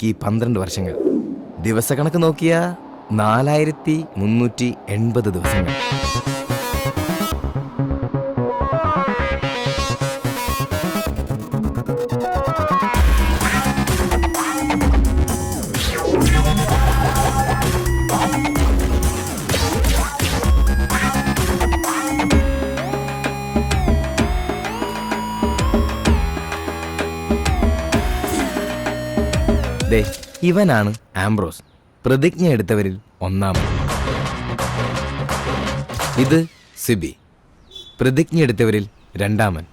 ഈ 12 വർഷങ്ങൾ. ദിവസക്കണക്ക് നോക്കിയാ 4380 ദിവസങ്ങൾ. ദേ, ഇവനാണ് ആംബ്രോസ്, പ്രതിജ്ഞ എടുത്തവരിൽ ഒന്നാമൻ. ഇത് സിബി, പ്രതിജ്ഞ എടുത്തവരിൽ രണ്ടാമൻ.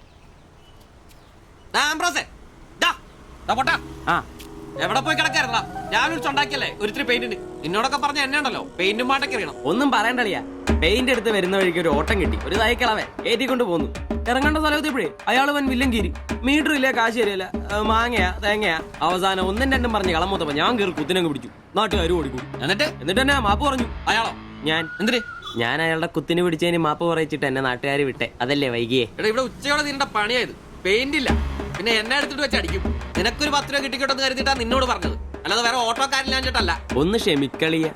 എവിടെ പോയി കിടക്കായിരുന്നാ? ഞാൻ വിളിച്ചുണ്ടാക്കിയല്ലേ ഒരിത്തിരി പെയിന്റിന്. നിന്നോടൊക്കെ പറഞ്ഞ എന്നെ ഉണ്ടല്ലോ പെയിന്റും പാട്ടൊക്കെ അറിയണം. ഒന്നും പറയണ്ടളിയാ, പെയിന്റ് എടുത്ത് വരുന്ന വഴിക്ക് ഒരു ഓട്ടം കിട്ടി. ഒരു തൈക്കളവൻ ഏറ്റിക്കൊണ്ട് പോന്നു. ഇറങ്ങേണ്ട സ്ഥലത്തെപ്പോഴേ അയാൾ വൻ വില്ലൻ കീരി. മീറ്റർ ഇല്ല, കാശ് തരില്ല, മാങ്ങയാ തേങ്ങയാ. അവസാനം ഒന്നും രണ്ടും പറഞ്ഞ് കളമൂത്തപ്പോ ഞാൻ കയറി കുത്തിനങ്ങ് പിടിച്ചു. നാട്ടുകാർ ഓടിക്കൂടി. എന്നിട്ട് തന്നെ മാപ്പ് പറഞ്ഞു. അയാളോ? ഞാൻ എന്തിന്? ഞാൻ അയാളുടെ കുത്തിന് പിടിച്ചതിന് മാപ്പ് പറയിച്ചിട്ട് എന്നെ നാട്ടുകാർ വിട്ടെ. അതല്ലേ വൈകിയേ? എടാ, ഇവിടെ ഉച്ചയോടെ നിന്റെ പണിയായത്. പെയിന്റ് ഇല്ല, പിന്നെ എന്നെ എടുത്തിട്ട് വെച്ച് അടിക്കും. നിനക്കൊരു 10 രൂപ കിട്ടിക്കോട്ടെന്ന് കരുതിട്ടാ നിന്നോട് പറഞ്ഞത്, അല്ലാതെ വേറെ ഓട്ടോക്കാരില്ലാഞ്ഞിട്ടല്ല. ഒന്ന് ക്ഷമിക്കളിയ,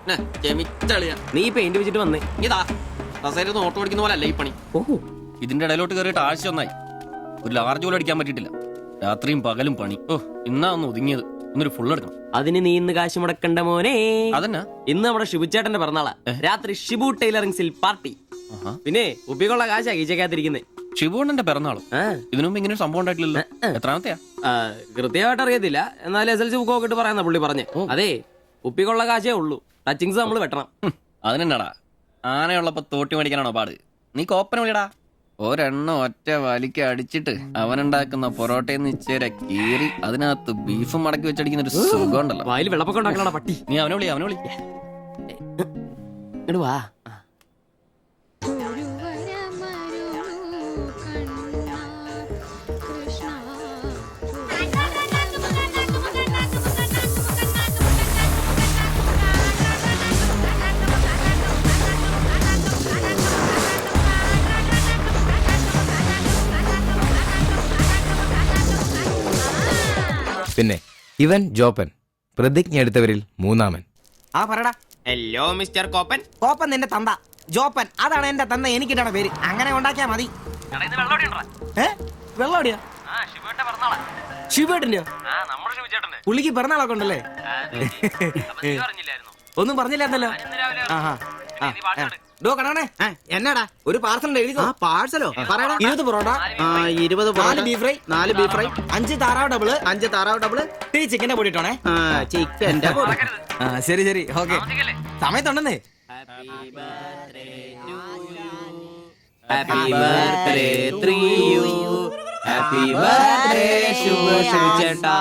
ക്ഷമിച്ചളിയ. നീ പെയിന്റ് വെച്ചിട്ട് വന്നേ. ഇതാ കസേരന്ന് ഓട്ടോ അടിക്കുന്ന പോലെ അല്ല ഈ പണി. ഓഹോ, ഇതിന്റെ ഇടയിലോട്ട് കയറിയിട്ട് ആഴ്ച ഒന്നായി. ഒരു ലാർജ് പോലും അടിക്കാൻ പറ്റിയിട്ടില്ല. രാത്രിയും പകലും പണി. ഇന്നാ ഒന്ന് ഒതുങ്ങിയത്. ഇന്നൊരു ഫുൾ എടുക്കണം. അതിന് നീ ഇന്ന് കാശ് മുടക്കണ്ട മോനെ. അതന്നെ, ഇന്ന് നമ്മുടെ ഷിബുച്ചേട്ടന്റെ പിറന്നാളാ. രാത്രി ഷിബു ടൈലറിംഗ്സിൽ പാർട്ടി. പിന്നെ ഉപ്പിക്കുള്ള കാശാ കീച്ചക്കാത്തിരിക്കുന്നേ. ഷിബുണ്ണന്റെ പിറന്നാളും. ഇതിനു മുമ്പ് ഇങ്ങനെ ഒരു സംഭവം ഉണ്ടായിട്ടില്ലല്ലോ. എത്രാമത്തെയാ? കൃത്യമായിട്ട് അറിയത്തില്ല, എന്നാലും SLC ബുക്ക് നോക്കിട്ട് പറയാന്ന പുള്ളി പറഞ്ഞേ. അതെ, ഉപ്പിക്കുള്ള കാശേ ഉള്ളൂ, ടച്ചിങ്സ് നമ്മൾ വെട്ടണം. അതിനെന്നാടാ, ആനയുള്ളപ്പോ തോട്ടി മേടിക്കാനാണോ പാട്? നീ കോപ്പന വിളിയടാ. ഒരെണ്ണം ഒറ്റ വലിക്ക് അടിച്ചിട്ട് അവനുണ്ടാക്കുന്ന പൊറോട്ടയെന്ന് ഇച്ചേര കീറി അതിനകത്ത് ബീഫും മടക്കി വെച്ചടിക്കുന്ന ഒരു സുഖം ഉണ്ടല്ലോ. വായിൽ വെള്ളപ്പൊക്കം ഉണ്ടാക്കണ പട്ടി. നീ അവനെ വിളി. ഇങ്ങട് വാ. പിന്നെ ഇവൻ ജോപ്പൻ, പ്രതിജ്ഞ എടുത്തവരിൽ മൂന്നാമൻ. ആ പറടാ. Hello mister കോപ്പൻ. കോപ്പൻ നിന്റെ തന്ത, ജോപ്പൻ അതാണ് എന്റെ തന്ത. എനിക്കിട്ടാണ് പേര്, അങ്ങനെ ഉണ്ടാക്കിയാ മതി. വെള്ളോടിയാ? ശിവേട്ടന്റെയോ? പുള്ളിക്ക് പിറന്നാളൊക്കെ ഉണ്ടല്ലേ? ഒന്നും പറഞ്ഞില്ലായിരുന്നല്ലോ. എന്നാടാ ഒരു പാർസൽ എഴുതി. പാഴ്സലോ? 20 parotta, 20 4 beef fry, 4 beef fry, 5 താറാവ് ഡബിള്, 5 താറാവ് ഡബിള്, ടീ ചിക്കന്റെ പൊടിയിട്ടോണേ. ചിക്കന്റെ ശരി ഓക്കെ. സമയത്തുണ്ടെന്നേ. Happy birthday to you. Happy birthday ശുഭശ്രീചേട്ടാ.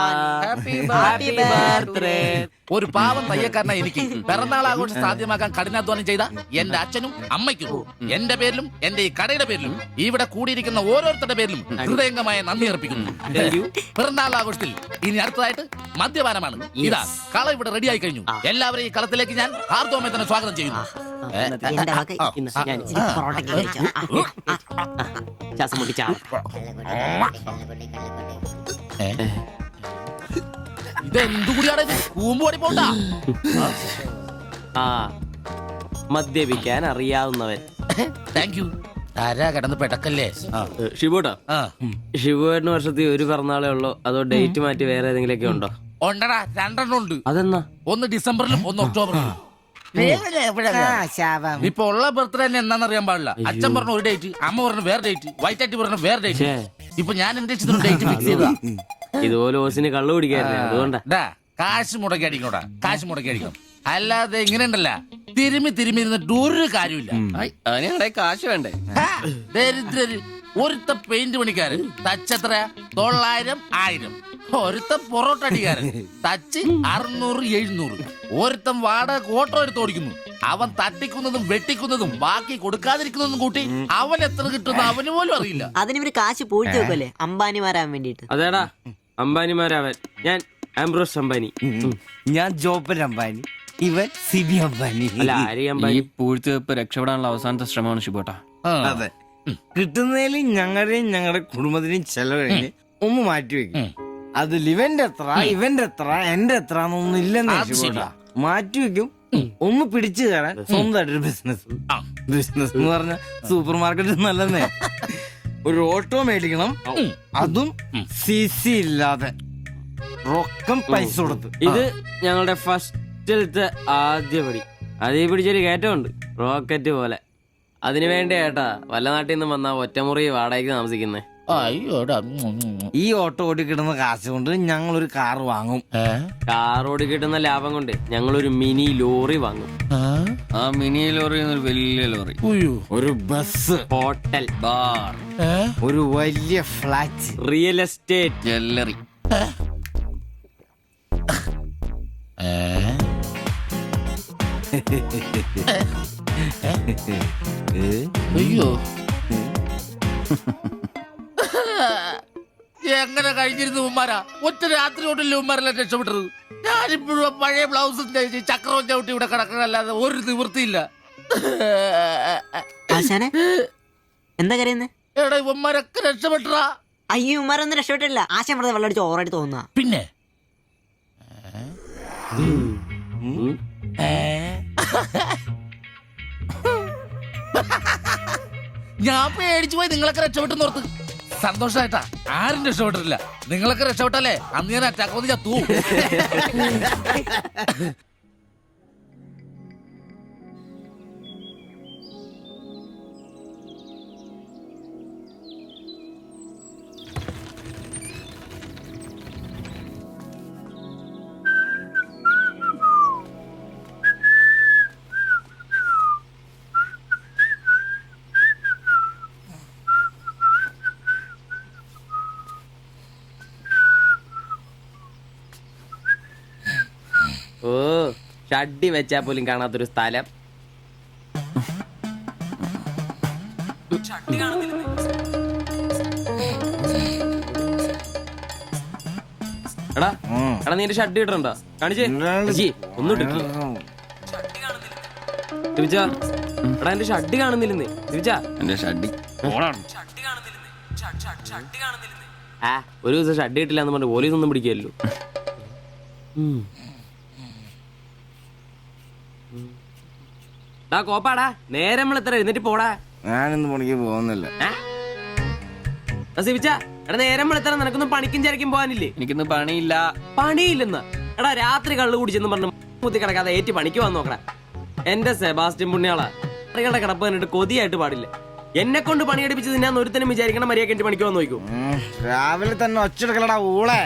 Happy birthday. ഒരു പാവം തയ്യക്കാരനായി എനിക്ക് പിറന്നാൾ ആഘോഷം സാധ്യമാക്കാൻ കഠിനാധ്വാനം ചെയ്ത എന്റെ അച്ഛനും അമ്മയ്ക്കും എന്റെ പേരിലും എന്റെ ഈ കടയുടെ പേരിലും ഇവിടെ കൂടിയിരിക്കുന്ന ഓരോരുത്തരുടെ പേരിലും ഹൃദയംഗമായ നന്ദി അർപ്പിക്കുന്നു. പിറന്നാൾ ആഘോഷത്തിൽ ഇനി അടുത്തതായിട്ട് മദ്യപാനമാണ്. ഇതാ കള ഇവിടെ റെഡിയായി കഴിഞ്ഞു. എല്ലാവരെയും ഈ കളത്തിലേക്ക് ഞാൻ ഹാർദവമായി തന്നെ സ്വാഗതം ചെയ്യുന്നു. ശ്വാസം മുട്ടിച്ചാ. ഇതെന്തുകൂടിയാണ് കൂമ്പോടി പോണ്ട. ആ, മദ്യപിക്കാൻ അറിയാവുന്നവൻ. Thank you. ആരാ കിടന്ന് പെടക്കല്ലേ? ഷിബുട്ടാ, ഷിബുവേട്ടന് വർഷത്തിൽ ഒരു പിറന്നാളേ ഉള്ളോ അതോ ഡേറ്റ് മാറ്റി വേറെ ഏതെങ്കിലുമൊക്കെ ഉണ്ടോ? ഉണ്ടടാ, 2 ഉണ്ട്. അതെന്നാ? ഒന്ന് ഡിസംബറിലും ഒന്ന് ഒക്ടോബറിലും. ഇപ്പൊ ഉള്ള ബർത്ത്ഡേ തന്നെ എന്താണെന്നറിയാൻ പാടില്ല. അച്ഛൻ പറഞ്ഞ ഒരു ഡേറ്റ്, അമ്മ പറഞ്ഞ വേറെ ഡേറ്റ്, വൈറ്റാറ്റി പറഞ്ഞ വേറെ ഡേറ്റ്. ഇപ്പൊ ഞാൻ എന്റെ ഇഷ്ടത്തിന് ഡേറ്റ് ഫിക്സ് ചെയ്താ. ഇതുപോലെ ഓസിന് കള്ളു കുടിക്കാറില്ല, അതുകൊണ്ടാ. കാശ് മുടക്കി അടിക്കണോടാ, കാശ് മുടക്കി അടിക്കണം. അല്ലാതെ ഇങ്ങനെ ഉണ്ടല്ല തിരുമ്മി ഇരുന്നിട്ട് ഒരു കാര്യമില്ല. അതിനെ കാശ് വേണ്ടേ? ദരിദ്രര്. ഒരുത്ത പെയിന്റ് പണിക്കാരൻ തച്ചത്ര 900, 1000. ഒരുത്ത പൊറോട്ട അടിക്കാരൻ തച്ച് 600, 700. ഒരുത്തൻ വാടക ഓട്ടോ എടുത്ത് ഓടിക്കുന്നു. അവൻ തട്ടിക്കുന്നതും വെട്ടിക്കുന്നതും ബാക്കി കൊടുക്കാതിരിക്കുന്നതും കൂട്ടി അവൻ എത്ര കിട്ടുന്ന അവന് പോലും അറിയില്ല. അതിനിവര് കാശ് പൂഴ്ത്തി വെക്കല്ലേ അംബാനിമാരാൻ വേണ്ടിട്ട്. അതേടാ, അംബാനിമാരാവൻ. ഞാൻ ആംബ്രോസ് അംബാനി. ഞാൻ ജോപ്പൻ അംബാനി, ഇവൻ സിബി അംബാനി. അല്ല, ആരി ഈ അംബാനി. പൂഴ്ത്തിവെപ്പ് രക്ഷപ്പെടാനുള്ള അവസാനത്തെ ശ്രമമാണ് ഷിബോട്ടാ. അതെ, കിട്ടുന്നതിൽ ഞങ്ങളുടെയും ഞങ്ങളുടെ കുടുംബത്തിന്റെയും ചെലവ് കഴിഞ്ഞ് ഒന്ന് മാറ്റി വെക്കും. അതിൽ ഇവന്റെ എത്ര ഇവന്റെ എത്ര എന്റെ എത്ര എന്നൊന്നും ഇല്ലെന്ന് അത് ശരി. മാറ്റി വെക്കും. ഒന്ന് പിടിച്ചു കയറാൻ സ്വന്തമായിട്ടൊരു ബിസിനസ്. ബിസിനസ് എന്ന് പറഞ്ഞ സൂപ്പർ മാർക്കറ്റ് നല്ലതേ. ഒരു ഓട്ടോ മേടിക്കണം, അതും CC ഇല്ലാതെ റൊക്കം പൈസ കൊടുത്ത്. ഇത് ഞങ്ങളുടെ ഫസ്റ്റിലത്തെ ആദ്യ പടി. അതേ പിടിച്ചൊരു കയറ്റമുണ്ട്, റോക്കറ്റ് പോലെ. അതിനു വേണ്ടി ഏട്ടാ വല്ല നാട്ടിൽ നിന്ന് വന്ന ഒറ്റമുറി വാടകയ്ക്ക് താമസിക്കുന്നേ. അയ്യോടാ. ഈ ഓട്ടോ ഓടി കിട്ടുന്ന കാശ് കൊണ്ട് ഞങ്ങൾ ഒരു കാർ വാങ്ങും. കാറോട് കിട്ടുന്ന ലാഭം കൊണ്ട് ഞങ്ങളൊരു മിനി ലോറി വാങ്ങും. ആ മിനി ലോറി ഒരു വലിയ ലോറി, ഒരു ബസ്, ഹോട്ടൽ, ബാർ, ഒരു വലിയ ഫ്ലാറ്റ്, റിയൽ എസ്റ്റേറ്റ്, ജ്വല്ലറി. അയ്യോ, എങ്ങനെ കഴിഞ്ഞിരുന്നു ഉമ്മാരാ? ഒറ്റ രാത്രി കൊണ്ടല്ലേ ഉമ്മാരെല്ലാം രക്ഷപ്പെട്ടത്. ഞാനിപ്പോഴും പഴയ ബ്ലൗസും ചക്രവും ചവിട്ടി ഇവിടെ കിടക്കണല്ലാതെ ഒരു നിവൃത്തിയില്ല. ആശാനെ എന്താ കരയുന്നേ? എടാ ഉമ്മാരൊക്കെ രക്ഷപ്പെട്ടടാ. അയ്യോ ഉമ്മാരൊന്നും രക്ഷപ്പെട്ടില്ല. ആശാൻ വെറുതെ വെള്ളം അടിച്ച് ഓവറായിട്ട് തോന്നുക. പിന്നെ ഞാൻ പേടിച്ചു പോയി. നിങ്ങളൊക്കെ രക്ഷപ്പെട്ടെന്ന് ഓർത്ത് സന്തോഷായിട്ടാ. ആരും രക്ഷപ്പെട്ടിട്ടില്ല. നിങ്ങളൊക്കെ രക്ഷപ്പെട്ടല്ലേ അന്ന് ഞാൻ അറ്റാക്ക് വന്ന് ചത്തു. ഓ ഷഡ്ഡി വെച്ചാ പോലും കാണാത്തൊരു സ്ഥലം. എടാ എടാ നീ എന്റെ ഷഡ്ഡി ഇടണ്ടോ? കാണിച്ചേ ഒന്നും ഇട്ടിട്ടില്ല. ദിവിച്ചാ എടാ എന്റെ ഷഡ്ഡി കാണുന്നില്ലെന്ന്. ദിവിച്ചാ എന്റെ ഷഡ്ഡി ആ ഒരു ദിവസം ഷഡ്ഡി ഇട്ടില്ല എന്ന് പറഞ്ഞ് പോലീസ് ഒന്നും പിടിക്കല്ലോ. കോപ്പാടാ നേരം നമ്മൾ എത്ര എഴുന്നേറ്റ് പോടാ. ഞാനിന്ന് പണിക്ക് പോകുന്നില്ല. സിവിച്ചാ എടാ നേരം വെളുത്തറ നിനക്കൊന്നും പണിക്കും ചരക്കും പോകാനില്ലേ? എനിക്കിന്ന് പണിയില്ല. പണിയില്ലെന്ന് എടാ രാത്രി കള്ളു കുടിച്ചെന്ന് പറഞ്ഞ് മുത്തി കിടക്കാതെ ഏറ്റി പണിക്ക് വന്ന് നോക്കടാ. എന്റെ സെബാസ്റ്റ്യൻ പുണ്യാളാ സ്ത്രീകളുടെ കിടപ്പ് കണ്ടിട്ട് കൊതിയായിട്ട് പാടില്ല. എന്നെ കൊണ്ട് പണിയെടുപ്പിച്ച് തിന്നാൻ ഒരുത്തനും വിചാരിക്കണം മര്യാദ എന്റെ പണിക്ക് വന്ന് നോക്കൂ. രാവിലെ തന്നെ ഒച്ചെടുക്കലടാ ഊളെ.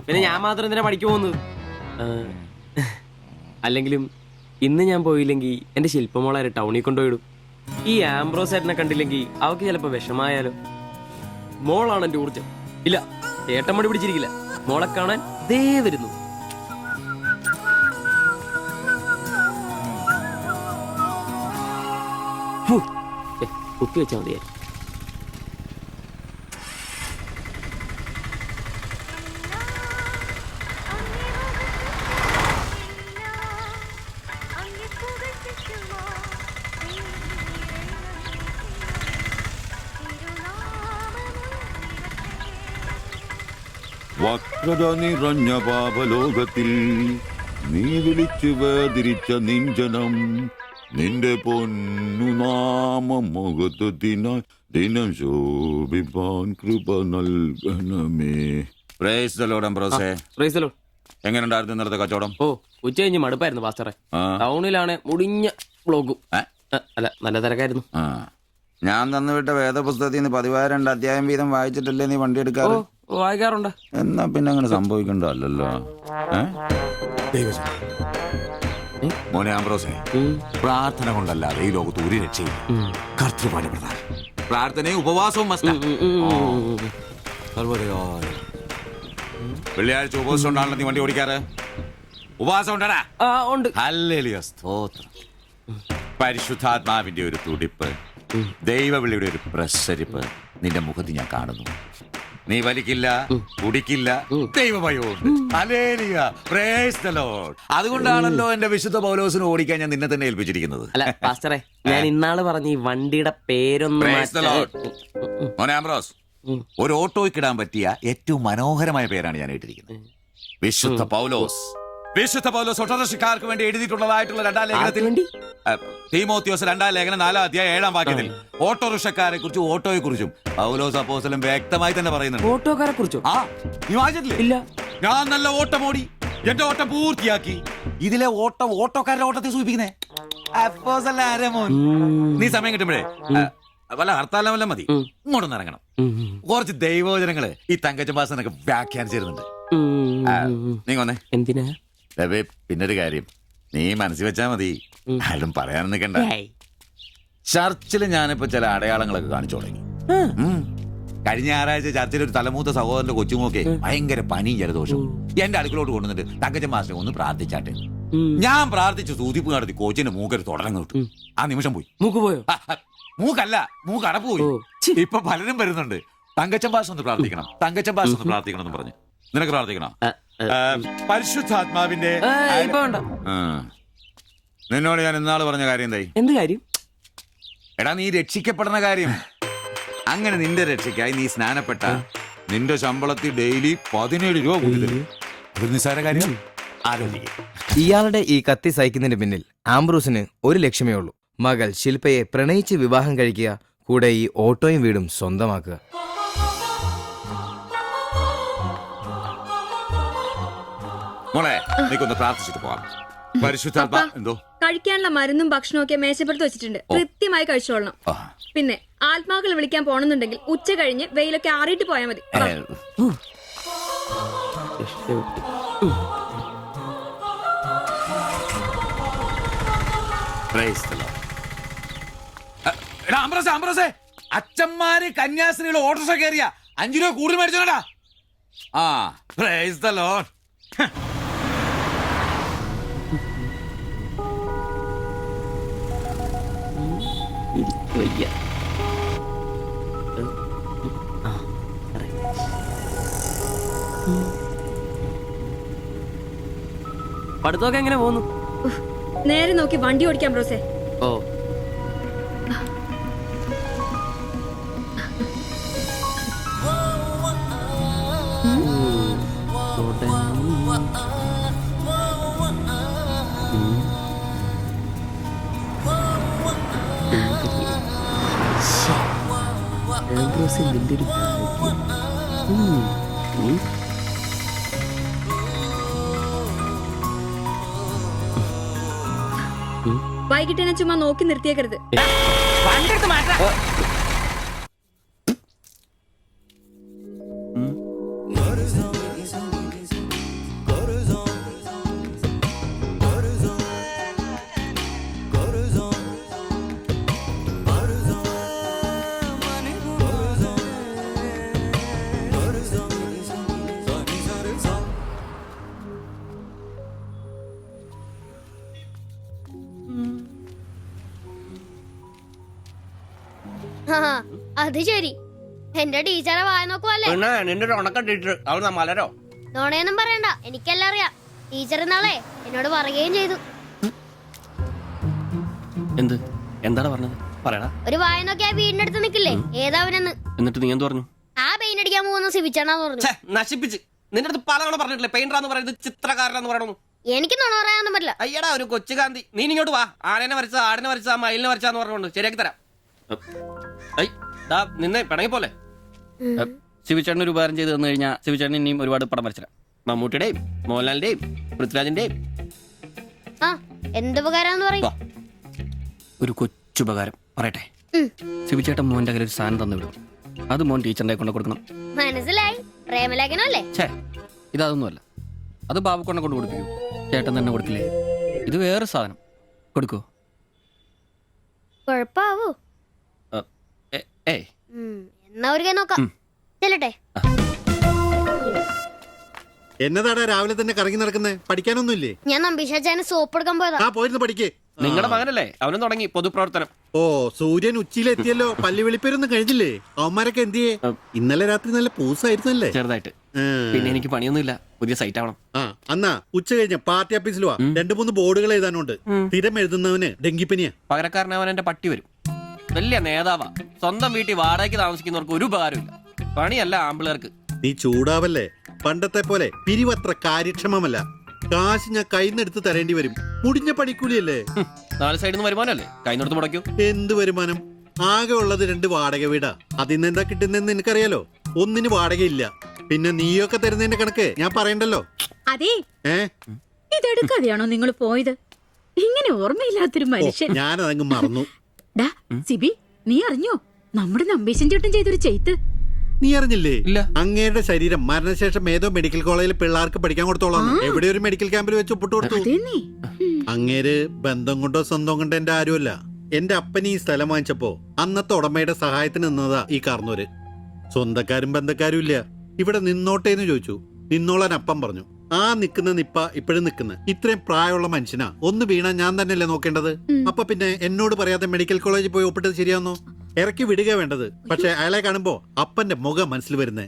പിന്നെ ഞാൻ മാത്രം എന്തിനാ പണിക്ക് പോകുന്നത്? അല്ലെങ്കിലും ഇന്ന് ഞാൻ പോയില്ലെങ്കിൽ എന്റെ ശില്പമോളെ ടൗണിൽ കൊണ്ടുപോയിടും. ഈ ആംബ്രോസ് ഏട്ടനെ കണ്ടില്ലെങ്കിൽ അവക്ക് ചിലപ്പോ വിഷമായാലോ. മോളാണ് എന്റെ ഊർജം. ഇല്ല ഏട്ടൻ മടി പിടിച്ചിരിക്കില്ല. മോളെ കാണാൻ ദേ വരുന്നു. കുത്തി വെച്ചാൽ മതിയായി. വക്രത നിറഞ്ഞ പാപലോകത്തിൽ നീ വിളിച്ചു വേദിരിച്ച നിഞ്ചനം നിന്റെ പൊന്നു നാമം മുഖത്തിനായി ദിനം ശോഭിപ്പാൻ കൃപ നൽകണമേ. പ്രൈസ് ദി ലോർഡ് അംബ്രോസേ. Praise the lord. എങ്ങനെയുണ്ടായിരുന്നു ഇന്നലത്തെ കച്ചവടം? ഓ ഉച്ച കഴിഞ്ഞ് മടുപ്പായിരുന്നു പാസ്റ്ററെ. ടൗണിലാണ് മുടിഞ്ഞ ബ്ലോഗും. അല്ല നല്ല തിരക്കായിരുന്നു. ഞാൻ തന്നുവിട്ട വേദപുസ്തകത്തിൽ നിന്ന് 12 അധ്യായം വീതം വായിച്ചിട്ടല്ലേ നീ വണ്ടി എടുക്കാറ്? വായിക്കാറുണ്ട്. എന്നാ പിന്നെ അങ്ങനെ സംഭവിക്കണ്ടല്ലോ. മോനെ ആംബ്രോസേ, പ്രാർത്ഥന കൊണ്ടല്ലാതെ ഈ ലോകത്ത് ഒരു രക്ഷയില്ല. കർത്തൃപണി പ്രധാനം. പ്രാർത്ഥനയും ഉപവാസവും വെള്ളിയാഴ്ച ഉപവാസം ഉണ്ടാണല്ലോ നീ വണ്ടി ഓടിക്കാറ്. ഉപവാസം ഉണ്ടടാ? ഉണ്ട്. ഹല്ലേലൂയ, സ്തോത്രം. പരിശുദ്ധാത്മാവിന്റെ ഒരു തുടിപ്പ്, ദൈവവിളിയുടെ ഒരു പ്രസരിപ്പ് നിന്റെ മുഖത്ത് ഞാൻ കാണുന്നു. നീ വലിക്കില്ല, കുടിക്കില്ല, ദൈവഭയമുണ്ട്. Hallelujah, praise the lord. അതുകൊണ്ടാണല്ലോ എന്റെ വിശുദ്ധ പൗലോസിന് ഓടിക്കാൻ ഞാൻ നിന്നെ തന്നെ ഏൽപ്പിച്ചിരിക്കുന്നത്. അല്ല പാസ്റ്ററെ, ഞാൻ ഇന്നാള് പറഞ്ഞ ഈ വണ്ടിയുടെ പേരൊന്നും പ്രൈസ് ദി ലോർഡ്. മോനെ ആംബ്രോസ്, ഒരു ഓട്ടോയ്ക്ക് ഇടാൻ പറ്റിയ ഏറ്റവും മനോഹരമായ പേരാണ് ഞാൻ ഇട്ടിരിക്കുന്നത്. വിശുദ്ധ പൗലോസ്. വിശുദ്ധ പൗലോസ് ഓട്ടോറിക്ഷക്കാർക്ക് വേണ്ടി എഴുതിയിട്ടുള്ളതായിട്ടുള്ള 2-ാം ലേഖനത്തിൽ തീമോത്തിയോസ് 2-ാം ലേഖനം 4-ാം അധ്യായം 7-ാം വാക്യത്തിൽ ഓട്ടോറിക്ഷക്കാരെ കുറിച്ചും ഓട്ടോയെ കുറിച്ചും പൗലോസ് അപ്പോസ്തലൻ വ്യക്തമായി തന്നെ പറയുന്നുണ്ട്. ഓട്ടോക്കാരെ കുറിച്ചോ? ആ, നീ വായിച്ചിട്ടില്ലേ? ഇല്ല. ഞാൻ നല്ല ഓട്ടം ഓടി, എന്റെ ഓട്ടം പൂർത്തിയാക്കി. ഇതിലെ ഓട്ടം ഓട്ടോക്കാരുടെ ഓട്ടത്തെ സൂചിപ്പിക്കുന്നേ. അപ്പോസ്തലൻ ആരാ മോൻ? നീ സമയം കിട്ടുമ്പോഴേ വല്ല ഹർത്താലം വല്ല മതി, ഇങ്ങോട്ടൊന്ന് ഇറങ്ങണം. കുറച്ച് ദൈവവചനങ്ങള് ഈ തങ്കച്ചമ്പാസനൊക്കെ വ്യാഖ്യാനിച്ചിരുന്നുണ്ട്. നീ വന്നേ. എന്തിനാ? രവേ, പിന്നൊരു കാര്യം നീ മനസ്സിൽ വെച്ചാ മതി, ആരും പറയാൻ നിൽക്കണ്ട. ചർച്ചിൽ ഞാനിപ്പോ ചില അടയാളങ്ങളൊക്കെ കാണിച്ചു തുടങ്ങി. കഴിഞ്ഞ ഞായറാഴ്ച ചർച്ചിൽ ഒരു തലമൂത്ത സഹോദരന്റെ കൊച്ചുമോക്കെ ഭയങ്കര പനിയും ജലദോഷം എന്റെ അടുക്കളോട്ട് കൊണ്ടുവന്നിട്ട് തങ്കച്ചൻ മാസ്റ്റർ ഒന്ന് പ്രാർത്ഥിച്ചാട്ടെ. ഞാൻ പ്രാർത്ഥിച്ചു, സൂതിപ്പ് നടത്തി കോച്ചിന്റെ മൂക്കൊരു തുടങ്ങി കിട്ടും. ആ നിമിഷം പോയി. മൂക്ക് പോയോ? മൂക്കല്ല, മൂക്ക് അടപ്പ് പോയി. ഇപ്പൊ പലരും വരുന്നുണ്ട്, തങ്കച്ചൻ ഭാഷ ഒന്ന് പ്രാർത്ഥിക്കണം, തങ്കച്ചൻ ഭാഷ ഒന്ന് പ്രാർത്ഥിക്കണം എന്ന് പറഞ്ഞു. നിനക്ക് പ്രാർത്ഥിക്കണം? പരിശുദ്ധാത്മാവിന്റെ ഇപ്പൊ വേണ്ട. നിന്നോട് ഞാൻ ഇന്നാള് പറഞ്ഞ കാര്യം എന്തായി? എന്ത് കാര്യം? എടാ, നീ രക്ഷിക്കപ്പെടുന്ന കാര്യം. അങ്ങനെ നിന്റെ രക്ഷയ്ക്കായി നീ സ്നാനപ്പെട്ട നിന്റെ ശമ്പളത്തിൽ ഡെയിലി 17 രൂപ കൂടി തരും. ഒരു നിസ്സാര കാര്യം ആലോചിക്കുക. ഇയാളുടെ ഈ കത്തി സഹിക്കുന്നതിന് പിന്നിൽ ആംബ്രൂസിന് ഒരു ലക്ഷ്യമേ ഉള്ളൂ: മകൾ ശില്പയെ പ്രണയിച്ച് വിവാഹം കഴിക്കുക, കൂടെ ഈ ഓട്ടോയും വീടും സ്വന്തമാക്കുക. മോളെ, നീക്കൊന്ന് പ്രാർത്ഥിച്ചിട്ട് പോവാം. പരിശുദ്ധാത്മാ. എന്തോ? കഴിക്കാനുള്ള മരുന്നും ഭക്ഷണവും ഒക്കെ മേശപ്പുറത്ത് വെച്ചിട്ടുണ്ട്, കൃത്യമായി കഴിച്ചോളണം. പിന്നെ ആത്മാക്കൾ വിളിക്കാൻ പോണെന്നുണ്ടെങ്കിൽ ഉച്ച കഴിഞ്ഞ് വെയിലൊക്കെ ആറിയിട്ട് പോയാൽ മതി. അച്ഛന്മാര് കന്യാസ്ത്രീകൾ ഓട്ടോറിക്ഷ കയറിയ 5 രൂപ കൂടുതൽ മേടിച്ചോടാ. ആ, പ്രൈസ് ദി ലോർഡ്. പഠിത്തമൊക്കെ എങ്ങനെ പോകുന്നു? നേരെ നോക്കി വണ്ടി ഓടിക്കാം ബ്രോസേ. ഓ, വൈകിട്ട് എന്നെ ചുമ്മാ നോക്കി നിർത്തിയേക്കരുത്. അത് ശരി, എന്റെ ടീച്ചറെ വായ നോക്കുവല്ലേ? നിന്റെ ഉണക്കം ടീച്ചർ അവിടെ മലരോ? നോണയൊന്നും പറയണ്ട, എനിക്കെല്ലാം അറിയാം. ടീച്ചർ നാളെ എന്നോട് പറയുകയും ചെയ്തു. എന്ത്? എന്താണ് പറഞ്ഞത്? പറയടാ. ഒരു വായ നോക്കിയാ വീടിനടുത്ത് നിക്കില്ലേ, ഏതാവനെന്ന്. എന്നിട്ട് നീ എന്ത് പറഞ്ഞു? ആ പെയിന്റ് അടിക്കാൻ പോകുന്ന സിവിച്ചാണെന്ന് പറഞ്ഞു. നശിപ്പിച്ച്. നിന്റെ അടുത്ത് പലതവണ പറഞ്ഞിട്ടില്ലേ പെയിന്ററാന്ന് പറയുന്നത് ചിത്രകാരനാന്ന് പറയണു. എനിക്ക് നുണ പറയാനൊന്നും പറ്റില്ല. അയ്യടാ, ഒരു കൊച്ചു കാന്തി. നീ ഇങ്ങോട്ട് വാ. ആനനെ വരച്ച, ആടിനെ വരച്ച, മയിലിനെ വരച്ചാന്ന് പറഞ്ഞുകൊണ്ട് ശരിയാക്കി തരാം. നിന്നെ പിണങ്ങി പോലെ. ശിവചേട്ടൻ ഒരു ഉപകാരം ചെയ്ത് തന്നു കഴിഞ്ഞാൽ ശിവചേട്ടൻ ഇനിയും ഒരുപാട് പടം വരച്ചിടാം. മമ്മൂട്ടിയുടെയും മോഹൻലാലിന്റെയും പൃഥ്വിരാജിന്റെയും. ആ, എന്തുപകാരാന്ന് പറയും? ഒരു കൊച്ചുപകാരം പറയട്ടെ. ശിവചേട്ടൻ മോന്റെ കയ്യിൽ ഒരു സാധനം തന്നു വിടും. അത് മോൻ ടീച്ചറിന്റെ കൊണ്ട് കൊടുക്കണം. മനസ്സിലായി, പ്രേമലേഖനല്ലേ? ഛേ, ഇതൊന്നുമല്ല. അത് ബാബുക്കൊണ്ടെ കൊണ്ട് കൊടുപ്പിക്കൂ. ചേട്ടൻ തന്നെ കൊടുക്കില്ലേ? ഇത് വേറെ സാധനം. കൊടുക്കൂ. കൊഴപ്പാവൂ? എന്നാ ഒരു നോക്കാം. ചെല്ലട്ടെ. എന്നതാടാ രാവിലെ തന്നെ കറങ്ങി നടക്കുന്നേ? പഠിക്കാനൊന്നുമില്ലേ? ഞാൻ നമ്പീശാച്ചാന് സോപ്പ് എടുക്കാൻ പോയതാ. ആ, പോയിരുന്നു പഠിക്കേ. നിങ്ങളുടെ മകനല്ലേ, അവനും തുടങ്ങി പൊതുപ്രവർത്തനം. ഓ, സൂര്യൻ ഉച്ചയിലെത്തിയല്ലോ. പല്ലി വെളിപ്പേരൊന്നും കഴിഞ്ഞില്ലേ? അവന്മാരൊക്കെ എന്തിയേ? ഇന്നലെ രാത്രി നല്ല പൂസായിരുന്നല്ലേ? ചെറുതായിട്ട്. പിന്നെ എനിക്ക് പണിയൊന്നുമില്ല, പുതിയ സൈറ്റ് ആവണം. ആ, എന്നാ ഉച്ച കഴിഞ്ഞ പാർട്ടി ഓഫീസിൽ വാ. 2-3 ബോർഡുകൾ എഴുതാനുണ്ട്. സ്ഥിരം എഴുതുന്നവന് ഡെങ്കിപ്പനിയാ. പകരക്കാരനവൻ എന്റെ പട്ടി വരും. വലിയ നേതാവാ. സ്വന്തം വീട്ടിൽ വാടകയ്ക്ക് താമസിക്കുന്നവർക്ക് ഒരു ഉപകാരമില്ല. പണിയല്ല ആമ്പിളേർക്ക്. നീ ചൂടാവല്ലേ. പണ്ടത്തെ പോലെ പിരിവത്ര കാര്യക്ഷമമല്ല. കാശ് ഞാൻ കൈന്നെടുത്ത് തരേണ്ടി വരും. മുടിഞ്ഞ പണിക്കൂലിയല്ലേ. 4 സൈഡിൽ നിന്ന് വരുമാനമല്ലേ, കൈനോർത്ത് മുടക്കൂ. എന്ത് വരുമാനം? ആകെ ഉള്ളത് 2 വാടക വീടാ. അതിന്ന് എന്താ കിട്ടുന്നെന്ന് എനിക്കറിയാലോ. ഒന്നിന് വാടകയില്ല. പിന്നെ നീയൊക്കെ തരുന്നതിന്റെ കണക്ക് ഞാൻ പറയണ്ടല്ലോ. അതെ, ഏ ഇതെടുക്കാതെയാണോ നിങ്ങൾ പോയത്? ഇങ്ങനെ ഓർമ്മയില്ലാത്തൊരു മനുഷ്യൻ. ഞാനതങ്ങ് മറന്നു. ഡാ സിബി, നീ അറിഞ്ഞോ നമ്മുടെ നമ്പീശൻ ചേട്ടൻ ചെയ്തൊരു ചെയ്ത്ത്? നീ അറിഞ്ഞില്ലേ? ഇല്ല. അങ്ങയുടെ ശരീരം മരണശേഷം ഏതോ മെഡിക്കൽ കോളേജിൽ പിള്ളേർക്ക് പഠിക്കാൻ കൊടുത്തോളാം. എവിടെ ഒരു മെഡിക്കൽ ക്യാമ്പിൽ വെച്ച് ഒപ്പിട്ട് കൊടുത്തു. അതേന്നേ. അങ്ങേര് ബന്ധം കൊണ്ടോ സ്വന്തം കൊണ്ടോ എന്റെ ആരുമല്ല. എന്റെ അപ്പന് ഈ സ്ഥലം വാങ്ങിച്ചപ്പോ അന്നത്തെ ഉടമയുടെ സഹായത്തിന് നിന്നതാ ഈ കാർന്നോര്. സ്വന്തക്കാരും ബന്ധക്കാരും ഇല്ല. ഇവിടെ നിന്നോട്ടേന്ന് ചോദിച്ചു. നിന്നോളാൻ അപ്പം പറഞ്ഞു. ആ നിക്കുന്ന നിപ്പ ഇപ്പോഴും നിക്കുന്ന ഇത്രയും പ്രായമുള്ള മനുഷ്യനാ. ഒന്ന് വീണാ ഞാൻ തന്നെയല്ലേ നോക്കേണ്ടത്. അപ്പൊ പിന്നെ എന്നോട് പറയാതെ മെഡിക്കൽ കോളേജിൽ പോയി ഒപ്പിട്ടത് ശരിയാന്നോ? ഇറക്കി വിടുക വേണ്ടത്. പക്ഷെ അയാളെ കാണുമ്പോ അപ്പന്റെ മുഖം മനസ്സിൽ വരുന്നേ.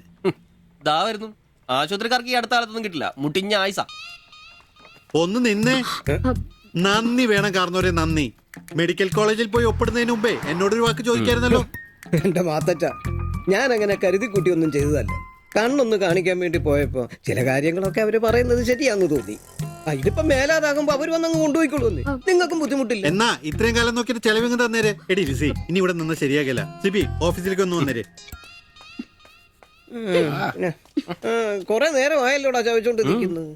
ദാ വരുന്നു. ആശുപത്രിക്കാർക്ക് ഈ അടുത്ത കാലത്തൊന്നും കിട്ടില്ല, മുട്ടിഞ്ഞ ആയുസ. ഒന്ന് നിന്നേ. നന്ദി വേണം കാർന്നോരെ, നന്ദി. മെഡിക്കൽ കോളേജിൽ പോയി ഒപ്പിടുന്നതിന് മുമ്പേ എന്നോടൊരു വാക്ക് ചോദിക്കായിരുന്നല്ലോ. എന്റെ മാത്തച്ച, ഞാൻ അങ്ങനെ കരുതിക്കുട്ടി ഒന്നും ചെയ്തതല്ല. കണ്ണൊന്ന് കാണിക്കാൻ വേണ്ടി പോയപ്പോ ചില കാര്യങ്ങളൊക്കെ അവര് പറയുന്നത് ശരിയാന്ന് തോന്നി. ഇതിപ്പോ മേലാതാകുമ്പോ അവര് വന്നങ്ങ് കൊണ്ടുപോയിക്കൊള്ളൂന്ന്. നിങ്ങൾക്കും ബുദ്ധിമുട്ടില്ല. എന്നാ ഇത്രയും കാലം നോക്കിയിട്ട് ചെലവിങ് തന്നേരെ. എടി ലിസി, ഇനി ഇവിടെ നിന്ന് ശരിയാകില്ല. സിബി, ഓഫീസിലേക്ക് ഒന്ന് വന്നേരെ. കൊറേ നേരം ആയല്ലോടാ ചോദിച്ചോണ്ട് നിൽക്കുന്നത്.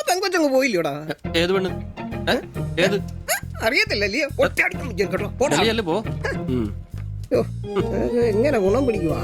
പെങ്കൊച്ചങ്ങ് പോയില്ലോടാ. ഏത് പെണ്ണ്? ഏത്? അറിയത്തില്ലല്ലേ? ഒറ്റ അടിക്കാൻ കേട്ടോ. പോ. എങ്ങനെ ഗുണം പിടിക്കുവാ?